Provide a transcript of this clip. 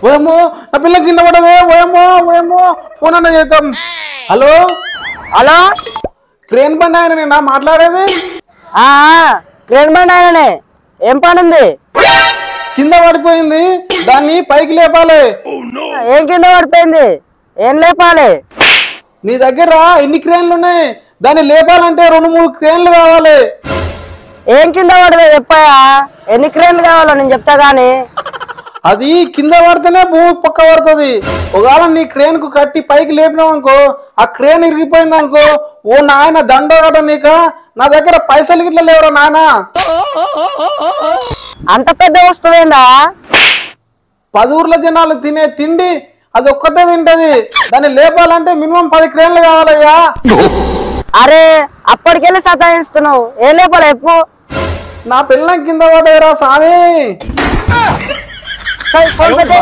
ఓయమ్మో నా పిల్ల కింద పడదే ఓయమ్మో ఓయమ్మో ఫోన్ అన్న చేద్దాం. హలో హలో క్రేన్ బండి ఆయన నేనా మాట్లాడేది? క్రేన్ బండి ఆయననే. ఏం పని ఉంది? కింద పడిపోయింది, దాన్ని పైకి లేపాలి. ఏం కింద పడిపోయింది? ఏం లేపాలి? నీ దగ్గర ఎన్ని క్రేన్లు ఉన్నాయి? దాన్ని లేపాలంటే 2-3 క్రేన్లు కావాలి. ఏం కింద పడదు చెప్పాయా? ఎన్ని క్రేన్లు కావాలో నేను చెప్తా గానీ. అది కింద పడితేనే భూమి పక్క పడుతుంది. ఒకవేళ నీ క్రేన్ కు కట్టి పైకి లేపినావు అనుకో, ఆ క్రేన్ ఇరిగిపోయింది అనుకో, ఓ నాయన దండోగట నీక. నా దగ్గర పైసలు గిట్ల లేవురా నాయన. అంత పెద్ద వస్తువేందా? 10 ఊర్ల జనాలు తినే తిండి అది ఒక్కతే తింటది. దాన్ని లేపాలంటే మినిమం 10 క్రేన్లు కావాలయ్యా. అరే అప్పటికెళ్ళి సతాయిస్తున్నావు. ఏం లేపాలి ఎప్పు? నా పిల్లం కింద పడేరా సామి. ఫోన్ పెట్టే.